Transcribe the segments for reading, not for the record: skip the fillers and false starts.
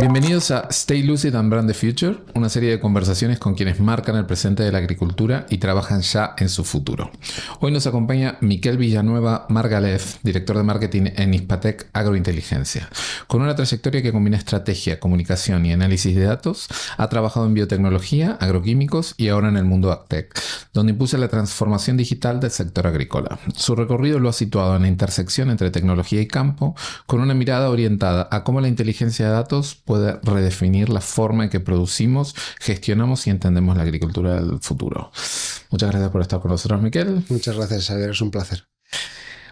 Bienvenidos a Stay Lucid and Brand the Future, una serie de conversaciones con quienes marcan el presente de la agricultura y trabajan ya en su futuro. Hoy nos acompaña Miquel Villanueva Margalef, director de marketing en Hispatec Agrointeligencia. Con una trayectoria que combina estrategia, comunicación y análisis de datos, ha trabajado en biotecnología, agroquímicos y ahora en el mundo AgTech, donde impulsa la transformación digital del sector agrícola. Su recorrido lo ha situado en la intersección entre tecnología y campo, con una mirada orientada a cómo la inteligencia de datos puede redefinir la forma en que producimos, gestionamos y entendemos la agricultura del futuro. Muchas gracias por estar con nosotros, Miquel. Muchas gracias, Xavier. Es un placer.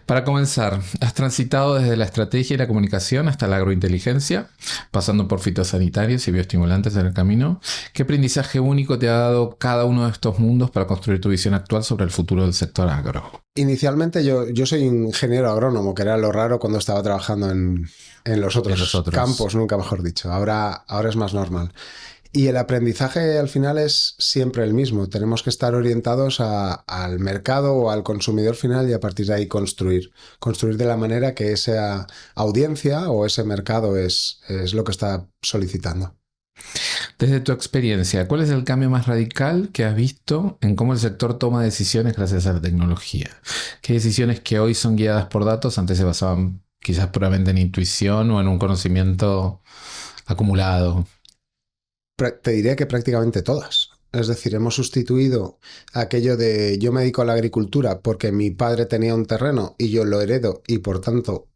Para comenzar, has transitado desde la estrategia y la comunicación hasta la agrointeligencia, pasando por fitosanitarios y bioestimulantes en el camino. ¿Qué aprendizaje único te ha dado cada uno de estos mundos para construir tu visión actual sobre el futuro del sector agro? Inicialmente yo soy ingeniero agrónomo, que era lo raro cuando estaba trabajando en los otros campos, nunca mejor dicho. Ahora es más normal. Y el aprendizaje al final es siempre el mismo. Tenemos que estar orientados al mercado o al consumidor final y a partir de ahí construir. Construir de la manera que esa audiencia o ese mercado es lo que está solicitando. Desde tu experiencia, ¿cuál es el cambio más radical que has visto en cómo el sector toma decisiones gracias a la tecnología? ¿Qué decisiones que hoy son guiadas por datos antes se basaban quizás puramente en intuición o en un conocimiento acumulado? Te diría que prácticamente todas. Es decir, hemos sustituido aquello de yo me dedico a la agricultura porque mi padre tenía un terreno y yo lo heredo y por tanto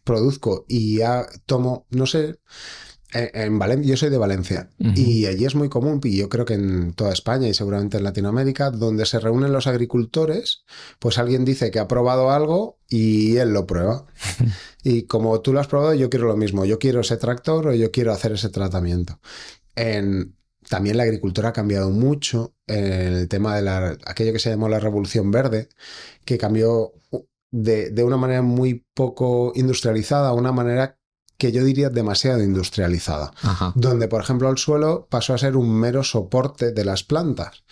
produzco y ya tomo, no sé, en Valencia, yo soy de Valencia y allí es muy común, y yo creo que en toda España y seguramente en Latinoamérica, donde se reúnen los agricultores, pues alguien dice que ha probado algo y él lo prueba. Y como tú lo has probado, yo quiero lo mismo, yo quiero ese tractor o yo quiero hacer ese tratamiento. También la agricultura ha cambiado mucho en el tema de aquello que se llamó la Revolución Verde, que cambió de una manera muy poco industrializada a una manera que yo diría demasiado industrializada. Ajá. Donde, por ejemplo, el suelo pasó a ser un mero soporte de las plantas,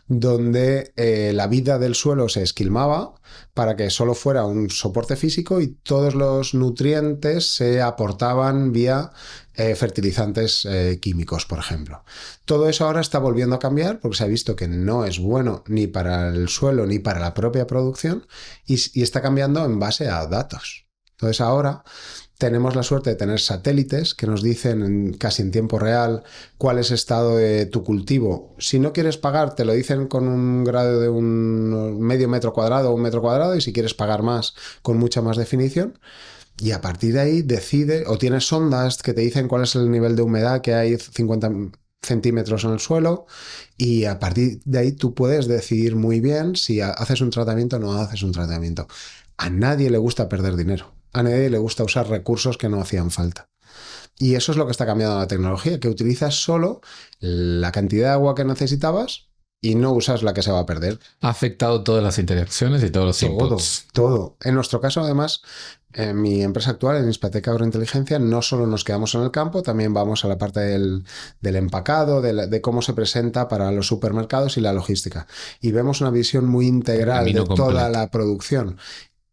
donde la vida del suelo se esquilmaba para que solo fuera un soporte físico y todos los nutrientes se aportaban vía fertilizantes químicos, por ejemplo. Todo eso ahora está volviendo a cambiar porque se ha visto que no es bueno ni para el suelo ni para la propia producción y está cambiando en base a datos. Entonces ahora tenemos la suerte de tener satélites que nos dicen casi en tiempo real cuál es el estado de tu cultivo. Si no quieres pagar, te lo dicen con un grado de un medio metro cuadrado o un metro cuadrado, y si quieres pagar más, con mucha más definición. Y a partir de ahí decide, o tienes sondas que te dicen cuál es el nivel de humedad que hay 50 centímetros en el suelo, y a partir de ahí tú puedes decidir muy bien si haces un tratamiento o no haces un tratamiento. A nadie le gusta perder dinero. A nadie le gusta usar recursos que no hacían falta. Y eso es lo que está cambiando la tecnología, que utilizas solo la cantidad de agua que necesitabas y no usas la que se va a perder. Ha afectado todas las interacciones y todos los inputs. Todo. En nuestro caso, además, en mi empresa actual, en Hispatec Agrointeligencia, no solo nos quedamos en el campo, también vamos a la parte del empacado, de cómo se presenta para los supermercados y la logística. Y vemos una visión muy integral de toda la producción.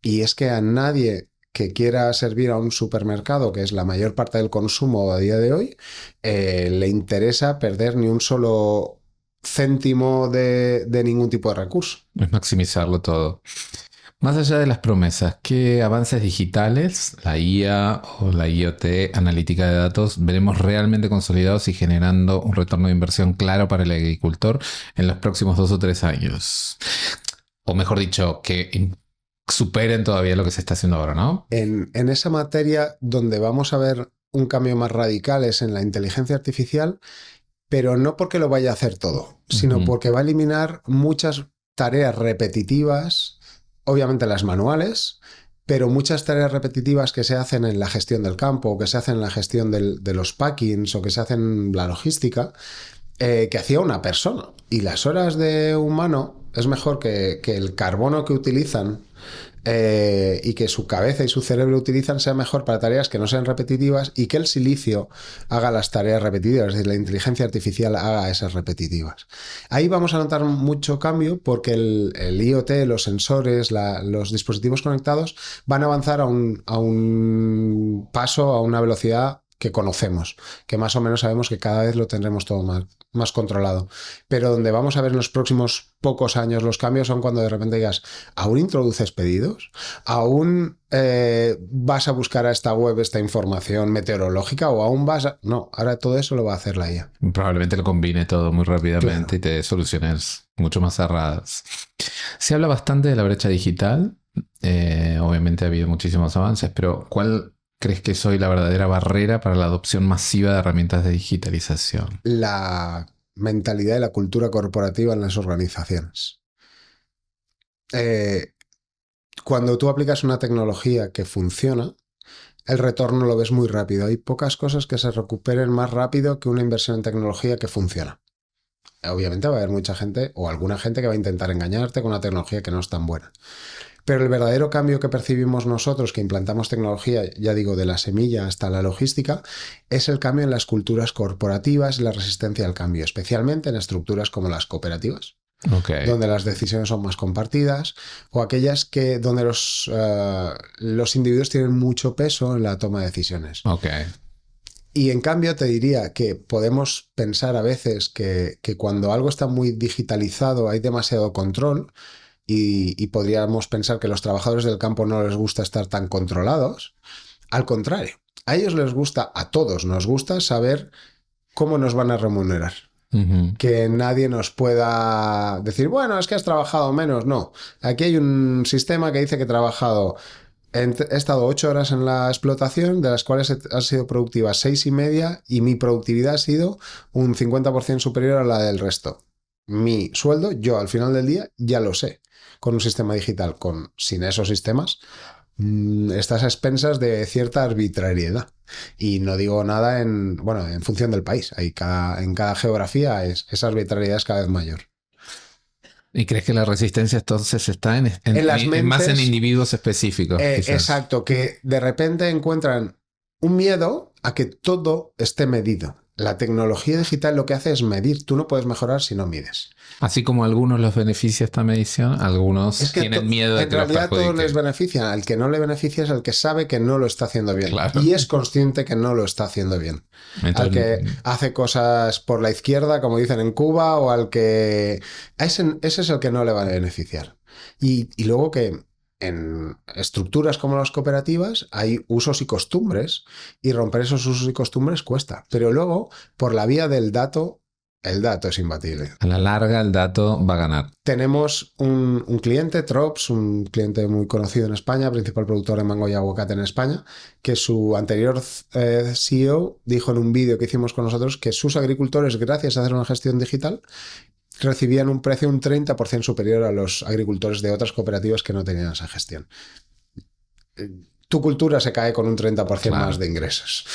Y es que a nadie que quiera servir a un supermercado, que es la mayor parte del consumo a día de hoy, le interesa perder ni un solo céntimo de ningún tipo de recurso. Es maximizarlo todo. Más allá de las promesas, ¿qué avances digitales, la IA o la IoT, analítica de datos, veremos realmente consolidados y generando un retorno de inversión claro para el agricultor en los próximos 2 o 3 años? O mejor dicho, que superen todavía lo que se está haciendo ahora, ¿no? En esa materia donde vamos a ver un cambio más radical es en la inteligencia artificial, pero no porque lo vaya a hacer todo, sino porque va a eliminar muchas tareas repetitivas, obviamente las manuales, pero muchas tareas repetitivas que se hacen en la gestión del campo, o que se hacen en la gestión de los packings, o que se hacen en la logística, que hacía una persona. Y las horas de humano es mejor que el carbono que utilizan y que su cabeza y su cerebro utilizan sea mejor para tareas que no sean repetitivas, y que el silicio haga las tareas repetitivas, es decir, la inteligencia artificial haga esas repetitivas. Ahí vamos a notar mucho cambio porque el IoT, los sensores, los dispositivos conectados van a avanzar a un paso, a una velocidad que conocemos, que más o menos sabemos que cada vez lo tendremos todo más controlado. Pero donde vamos a ver en los próximos pocos años los cambios son cuando de repente digas, ¿aún introduces pedidos? ¿Aún vas a buscar a esta web esta información meteorológica? ¿O aún vas a...? No, ahora todo eso lo va a hacer la IA. Probablemente lo combine todo muy rápidamente, claro, y te dé soluciones mucho más cerradas. Se habla bastante de la brecha digital. Obviamente ha habido muchísimos avances, pero ¿cuál crees que es hoy la verdadera barrera para la adopción masiva de herramientas de digitalización? La mentalidad y la cultura corporativa en las organizaciones. Cuando tú aplicas una tecnología que funciona, el retorno lo ves muy rápido. Hay pocas cosas que se recuperen más rápido que una inversión en tecnología que funciona. Obviamente va a haber mucha gente o alguna gente que va a intentar engañarte con una tecnología que no es tan buena. Pero el verdadero cambio que percibimos nosotros que implantamos tecnología, ya digo, de la semilla hasta la logística, es el cambio en las culturas corporativas y la resistencia al cambio, especialmente en estructuras como las cooperativas, donde las decisiones son más compartidas, o aquellas donde los individuos tienen mucho peso en la toma de decisiones. Y en cambio te diría que podemos pensar a veces que cuando algo está muy digitalizado hay demasiado control, y podríamos pensar que a los trabajadores del campo no les gusta estar tan controlados. Al contrario, a ellos les gusta, a todos nos gusta saber cómo nos van a remunerar. Que nadie nos pueda decir, bueno, es que has trabajado menos. No, aquí hay un sistema que dice que he estado 8 horas en la explotación, de las cuales han sido productivas 6,5 y mi productividad ha sido un 50% superior a la del resto. Mi sueldo, yo al final del día ya lo sé. Con un sistema digital, sin esos sistemas, estás a expensas de cierta arbitrariedad. Y no digo nada en función del país. En cada geografía esa arbitrariedad es cada vez mayor. ¿Y crees que la resistencia entonces está en las mentes, más en individuos específicos? Exacto, que de repente encuentran un miedo a que todo esté medido. La tecnología digital lo que hace es medir. Tú no puedes mejorar si no mides. Así como a algunos los beneficia esta medición, algunos tienen miedo de que los perjudique. En realidad todos les beneficia. Al que no le beneficia es el que sabe que no lo está haciendo bien. Claro. Y es consciente que no lo está haciendo bien. Entonces, al que hace cosas por la izquierda, como dicen en Cuba, o al que... Ese es el que no le va a beneficiar. Y luego que en estructuras como las cooperativas hay usos y costumbres, y romper esos usos y costumbres cuesta. Pero luego, por la vía del dato, el dato es imbatible. A la larga, el dato va a ganar. Tenemos un cliente, Trops, un cliente muy conocido en España, principal productor de mango y aguacate en España, que su anterior CEO dijo en un vídeo que hicimos con nosotros que sus agricultores, gracias a hacer una gestión digital, recibían un precio un 30% superior a los agricultores de otras cooperativas que no tenían esa gestión. Tu cultura se cae con un 30% más de ingresos.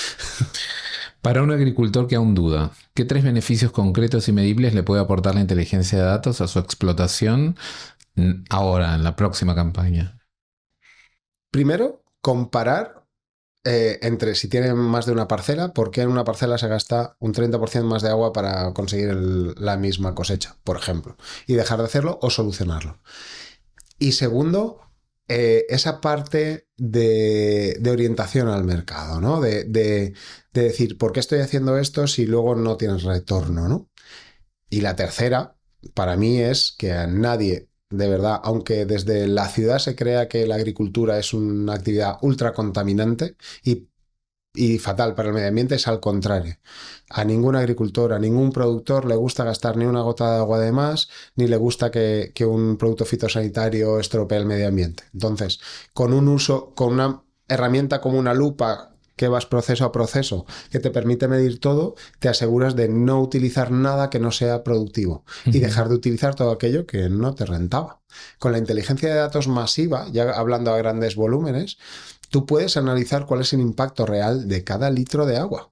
Para un agricultor que aún duda, ¿qué 3 beneficios concretos y medibles le puede aportar la inteligencia de datos a su explotación ahora, en la próxima campaña? Primero, comparar entre si tienen más de una parcela, por qué en una parcela se gasta un 30% más de agua para conseguir la misma cosecha, por ejemplo, y dejar de hacerlo o solucionarlo. Y segundo, esa parte de orientación al mercado, ¿no? De decir, ¿por qué estoy haciendo esto si luego no tienes retorno, ¿no? Y la tercera, para mí, es que a nadie, de verdad, aunque desde la ciudad se crea que la agricultura es una actividad ultra contaminante y fatal para el medio ambiente, es al contrario. A ningún agricultor, a ningún productor le gusta gastar ni una gota de agua de más, ni le gusta que un producto fitosanitario estropee el medio ambiente. Entonces, con una herramienta como una lupa que vas proceso a proceso, que te permite medir todo, te aseguras de no utilizar nada que no sea productivo y dejar de utilizar todo aquello que no te rentaba. Con la inteligencia de datos masiva, ya hablando a grandes volúmenes, tú puedes analizar cuál es el impacto real de cada litro de agua.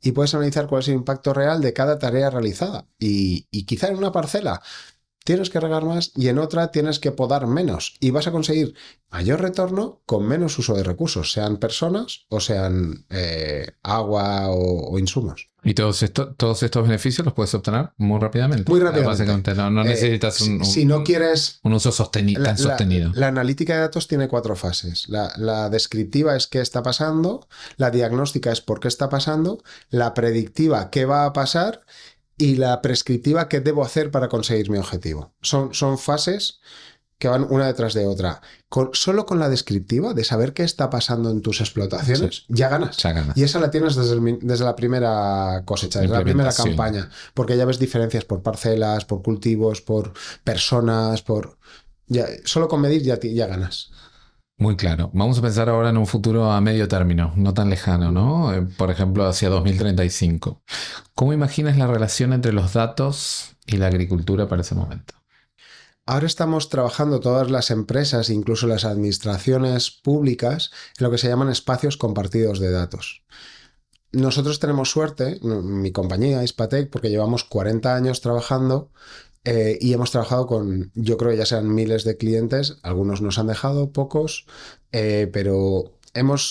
Y puedes analizar cuál es el impacto real de cada tarea realizada. Y quizá en una parcela tienes que regar más y en otra tienes que podar menos y vas a conseguir mayor retorno con menos uso de recursos, sean personas o sean agua o insumos. Y todos estos beneficios los puedes obtener muy rápidamente. Muy rápidamente. Básicamente no necesitas si no quieres un uso tan sostenido. La analítica de datos tiene 4 fases. La descriptiva es qué está pasando, la diagnóstica es por qué está pasando, la predictiva qué va a pasar y la prescriptiva qué debo hacer para conseguir mi objetivo. Son fases que van una detrás de otra. Solo con la descriptiva, de saber qué está pasando en tus explotaciones, ya ganas. Y esa la tienes desde la primera cosecha, desde la primera campaña, porque ya ves diferencias por parcelas, por cultivos, por personas, solo con medir ya ganas. Muy claro. Vamos a pensar ahora en un futuro a medio término, no tan lejano, ¿no? Por ejemplo, hacia 2035. ¿Cómo imaginas la relación entre los datos y la agricultura para ese momento? Ahora estamos trabajando todas las empresas, incluso las administraciones públicas, en lo que se llaman espacios compartidos de datos. Nosotros tenemos suerte, mi compañía, Hispatec, porque llevamos 40 años trabajando y hemos trabajado con, yo creo, ya sean miles de clientes, algunos nos han dejado, pocos, pero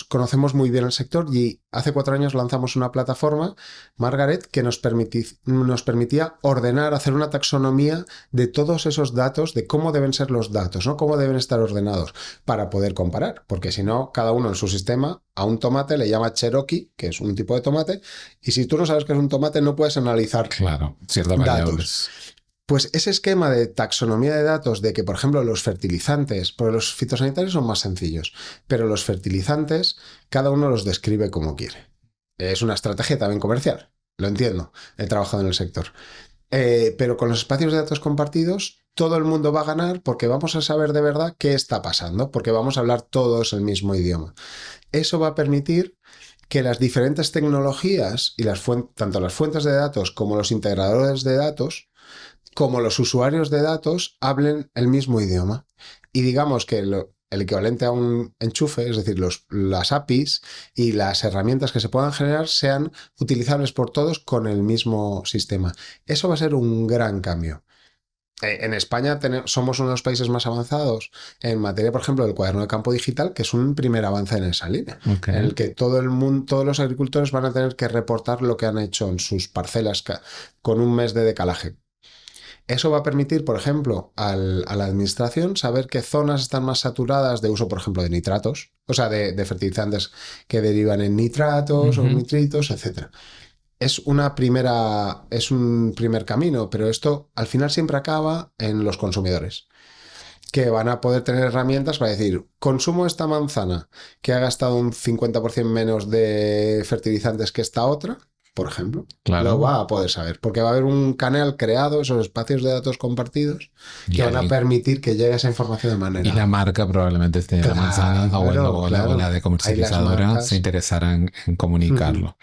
conocemos muy bien el sector y hace 4 años lanzamos una plataforma, Margaret, que nos permitía ordenar, hacer una taxonomía de todos esos datos, de cómo deben ser los datos, ¿no? Cómo deben estar ordenados para poder comparar, porque si no, cada uno en su sistema a un tomate le llama Cherokee, que es un tipo de tomate, y si tú no sabes qué es un tomate no puedes analizar ciertas variables. Pues ese esquema de taxonomía de datos de que, por ejemplo, los fertilizantes, porque los fitosanitarios son más sencillos, pero los fertilizantes, cada uno los describe como quiere. Es una estrategia también comercial, lo entiendo, he trabajado en el sector. Pero con los espacios de datos compartidos, todo el mundo va a ganar porque vamos a saber de verdad qué está pasando, porque vamos a hablar todos el mismo idioma. Eso va a permitir que las diferentes tecnologías, y tanto las fuentes de datos como los integradores de datos, como los usuarios de datos hablen el mismo idioma. Y digamos que el equivalente a un enchufe, es decir, las APIs y las herramientas que se puedan generar sean utilizables por todos con el mismo sistema. Eso va a ser un gran cambio. En España somos uno de los países más avanzados en materia, por ejemplo, del cuaderno de campo digital, que es un primer avance en esa línea, en el que todos los agricultores van a tener que reportar lo que han hecho en sus parcelas con un mes de decalaje. Eso va a permitir, por ejemplo, a la administración saber qué zonas están más saturadas de uso, por ejemplo, de nitratos, o sea, de fertilizantes que derivan en nitratos o nitritos, etc. Es un primer camino, pero esto al final siempre acaba en los consumidores, que van a poder tener herramientas para decir, consumo esta manzana que ha gastado un 50% menos de fertilizantes que esta otra, por ejemplo, lo va a poder saber, porque va a haber un canal creado, esos espacios de datos compartidos, que van a permitir que llegue esa información de manera... Y la marca probablemente esté la manzana o la de comercializadora se interesarán en comunicarlo.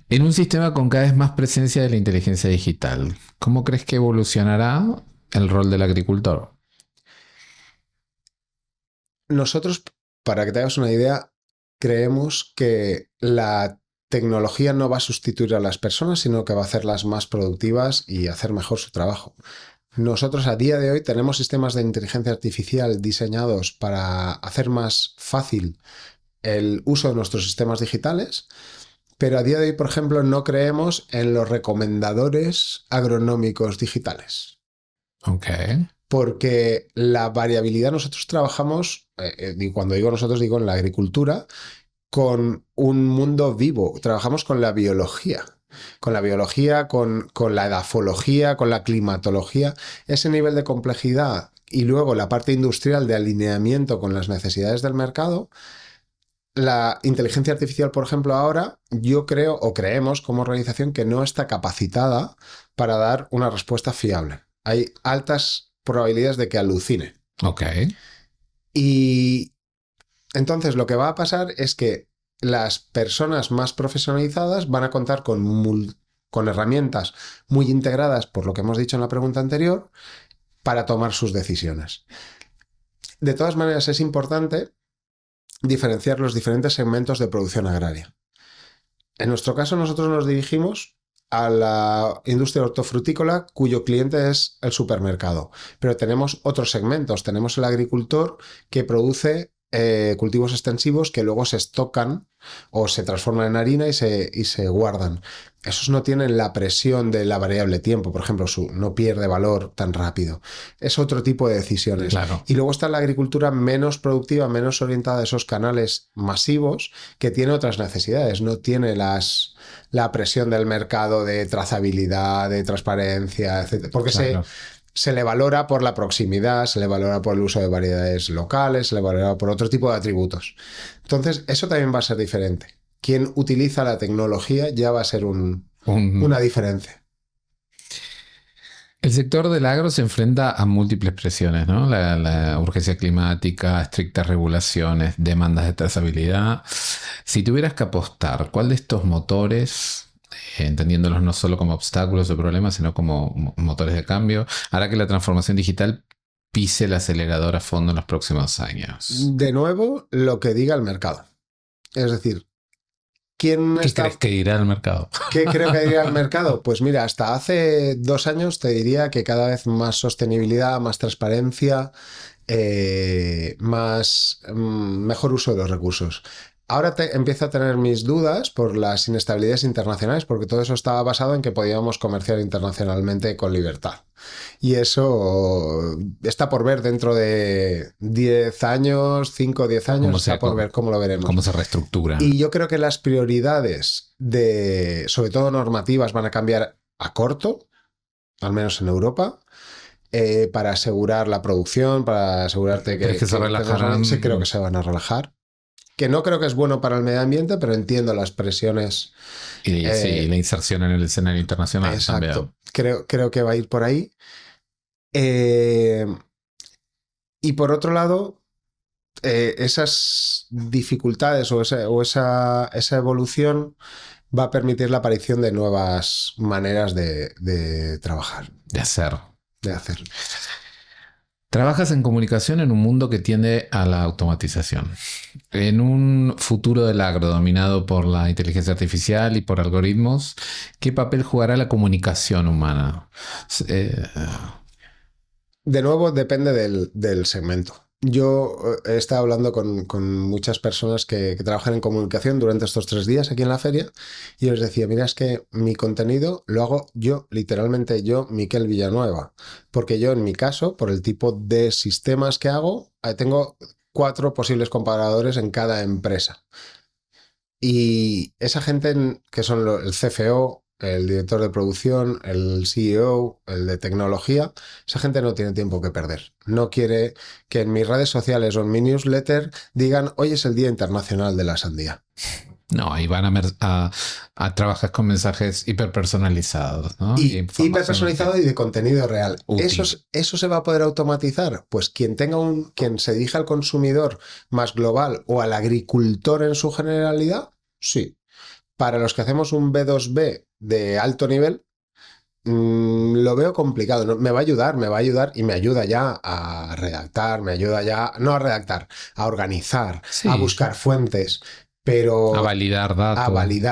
En un sistema con cada vez más presencia de la inteligencia digital, ¿cómo crees que evolucionará el rol del agricultor? Nosotros, para que te hagas una idea, creemos que la tecnología no va a sustituir a las personas, sino que va a hacerlas más productivas y hacer mejor su trabajo. Nosotros a día de hoy tenemos sistemas de inteligencia artificial diseñados para hacer más fácil el uso de nuestros sistemas digitales, pero a día de hoy, por ejemplo, no creemos en los recomendadores agronómicos digitales. Ok. Porque la variabilidad, nosotros trabajamos, y cuando digo nosotros digo en la agricultura, con un mundo vivo. Trabajamos con la biología, con la edafología, con la climatología. Ese nivel de complejidad y luego la parte industrial de alineamiento con las necesidades del mercado. La inteligencia artificial, por ejemplo, ahora yo creo o creemos como organización que no está capacitada para dar una respuesta fiable. Hay altas probabilidades de que alucine. Ok. Y entonces lo que va a pasar es que las personas más profesionalizadas van a contar con herramientas muy integradas, por lo que hemos dicho en la pregunta anterior, para tomar sus decisiones. De todas maneras, es importante diferenciar los diferentes segmentos de producción agraria. En nuestro caso, nosotros nos dirigimos a la industria hortofrutícola cuyo cliente es el supermercado. Pero tenemos otros segmentos. Tenemos el agricultor que produce cultivos extensivos que luego se estocan o se transforman en harina y se guardan. Esos no tienen la presión de la variable tiempo, por ejemplo, no pierde valor tan rápido. Es otro tipo de decisiones. Claro. Y luego está la agricultura menos productiva, menos orientada a esos canales masivos que tiene otras necesidades. No tiene la presión del mercado de trazabilidad, de transparencia, etc. Porque Claro. se le valora por la proximidad, se le valora por el uso de variedades locales, se le valora por otro tipo de atributos. Entonces, eso también va a ser diferente. Quien utiliza la tecnología ya va a ser una diferencia. El sector del agro se enfrenta a múltiples presiones, ¿no? La urgencia climática, estrictas regulaciones, demandas de trazabilidad. Si tuvieras que apostar, ¿cuál de estos motores, entendiéndolos no solo como obstáculos o problemas, sino como motores de cambio, hará que la transformación digital pise el acelerador a fondo en los próximos años? De nuevo, lo que diga el mercado. Es decir, ¿quién ¿Qué está... crees que irá al mercado? ¿Qué creo que diría el mercado? Pues mira, hasta hace 2 años te diría que cada vez más sostenibilidad, más transparencia, mejor uso de los recursos. Ahora empiezo a tener mis dudas por las inestabilidades internacionales, porque todo eso estaba basado en que podíamos comerciar internacionalmente con libertad. Y eso está por ver dentro de 10 años, 5 o 10 años, está por ver cómo lo veremos. Cómo se reestructura. Y yo creo que las prioridades sobre todo normativas, van a cambiar a corto, al menos en Europa. Para asegurar la producción, para asegurarte que se relajarán. Sí, creo que se van a relajar. Que no creo que es bueno para el medio ambiente, pero entiendo las presiones. Y la inserción en el escenario internacional. Exacto. Creo que va a ir por ahí. Y por otro lado, esas dificultades o esa evolución va a permitir la aparición de nuevas maneras de trabajar. De hacer. Trabajas en comunicación en un mundo que tiende a la automatización. En un futuro del agro dominado por la inteligencia artificial y por algoritmos, ¿qué papel jugará la comunicación humana? De nuevo, depende del segmento. Yo he estado hablando con muchas personas que trabajan en comunicación durante estos 3 días aquí en la feria y les decía, mira, es que mi contenido lo hago yo, literalmente yo, Miquel Villanueva, porque yo en mi caso, por el tipo de sistemas que hago, tengo 4 posibles comparadores en cada empresa. Y esa gente que son el CFO, el director de producción, el CEO, el de tecnología, esa gente no tiene tiempo que perder. No quiere que en mis redes sociales o en mi newsletter digan, hoy es el Día Internacional de la Sandía. No, ahí van a trabajar con mensajes hiperpersonalizados, ¿no? Hiperpersonalizado y de contenido real. ¿Eso se va a poder automatizar? Pues quien se dirija al consumidor más global o al agricultor en su generalidad, sí. Para los que hacemos un B2B de alto nivel, lo veo complicado. Me va a ayudar y me ayuda ya a redactar, no a redactar, a organizar, sí, a buscar fuentes, pero a validar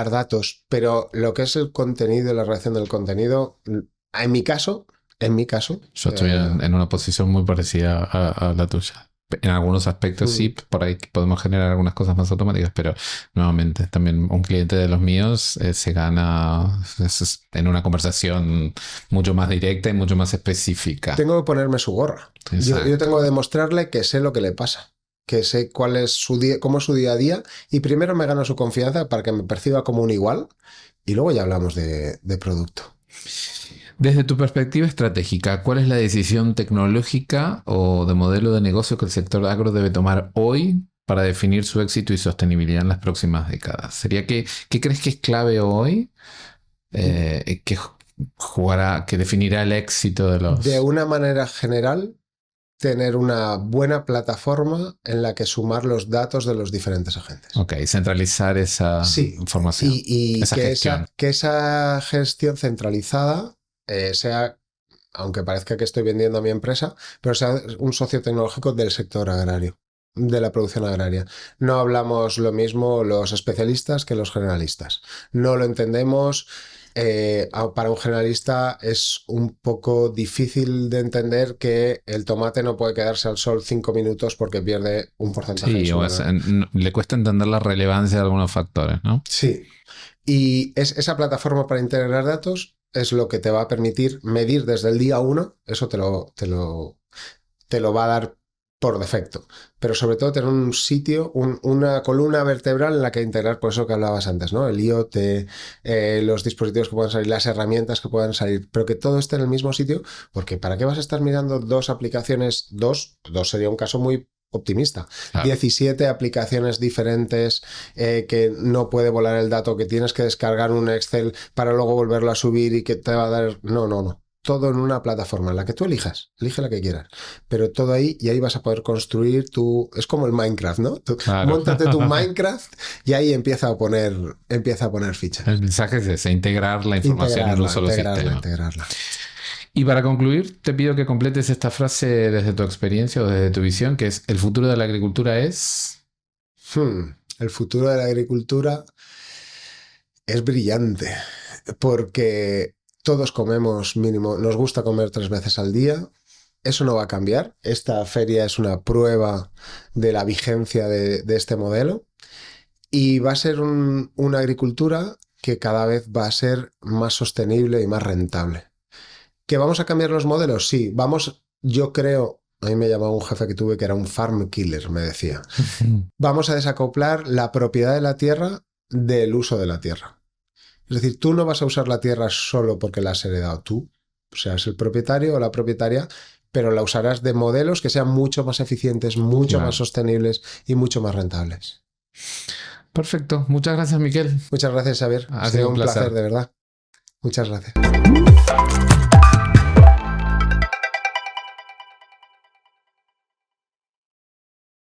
datos. Pero lo que es el contenido, la redacción del contenido, en mi caso. Yo estoy en una posición muy parecida a la tuya. En algunos aspectos sí, por ahí podemos generar algunas cosas más automáticas, pero nuevamente también un cliente de los míos se gana en una conversación mucho más directa y mucho más específica. Tengo que ponerme su gorra. Yo tengo que demostrarle que sé lo que le pasa, que sé cuál es cómo es su día a día, y primero me gano su confianza para que me perciba como un igual y luego ya hablamos de producto. Desde tu perspectiva estratégica, ¿cuál es la decisión tecnológica o de modelo de negocio que el sector agro debe tomar hoy para definir su éxito y sostenibilidad en las próximas décadas? ¿Qué crees que es clave hoy que definirá el éxito de los...? De una manera general, tener una buena plataforma en la que sumar los datos de los diferentes agentes. Ok, centralizar esa información. Y que esa gestión centralizada sea, aunque parezca que estoy vendiendo a mi empresa, pero sea un socio tecnológico del sector agrario, de la producción agraria. No hablamos lo mismo los especialistas que los generalistas. No lo entendemos. para un generalista es un poco difícil de entender que el tomate no puede quedarse al sol 5 minutos porque pierde un porcentaje de Sí, su le cuesta entender la relevancia de algunos factores, ¿no? Sí. Y esa plataforma para integrar datos es lo que te va a permitir medir desde el día 1, eso te lo va a dar por defecto, pero sobre todo tener un sitio, una columna vertebral en la que integrar, por eso que hablabas antes, ¿no? El IoT, los dispositivos que puedan salir, las herramientas que puedan salir, pero que todo esté en el mismo sitio, porque ¿para qué vas a estar mirando dos aplicaciones? Dos sería un caso muy optimista. Claro. 17 aplicaciones diferentes, que no puede volar el dato, que tienes que descargar un Excel para luego volverlo a subir y que te va a dar... No. Todo en una plataforma, en la que tú elijas, elige la que quieras, pero todo ahí, y ahí vas a poder construir tu... Es como el Minecraft, ¿no? Claro. Móntate tu Minecraft y ahí empieza a poner fichas. El mensaje es ese, integrar la información en un solo sistema. Integrarla. Y para concluir, te pido que completes esta frase desde tu experiencia o desde tu visión, que es: el futuro de la agricultura es... El futuro de la agricultura es brillante, porque todos comemos mínimo, nos gusta comer 3 veces al día. Eso no va a cambiar. Esta feria es una prueba de la vigencia de este modelo, y va a ser una agricultura que cada vez va a ser más sostenible y más rentable. ¿Que vamos a cambiar los modelos? Sí, yo creo, a mí me llamaba un jefe que tuve que era un farm killer, me decía. Vamos a desacoplar la propiedad de la tierra del uso de la tierra. Es decir, tú no vas a usar la tierra solo porque la has heredado tú, seas el propietario o la propietaria, pero la usarás de modelos que sean mucho más eficientes, mucho más sostenibles y mucho más rentables. Perfecto. Muchas gracias, Miquel. Muchas gracias, Xavier. Ha sido un placer, de verdad. Muchas gracias.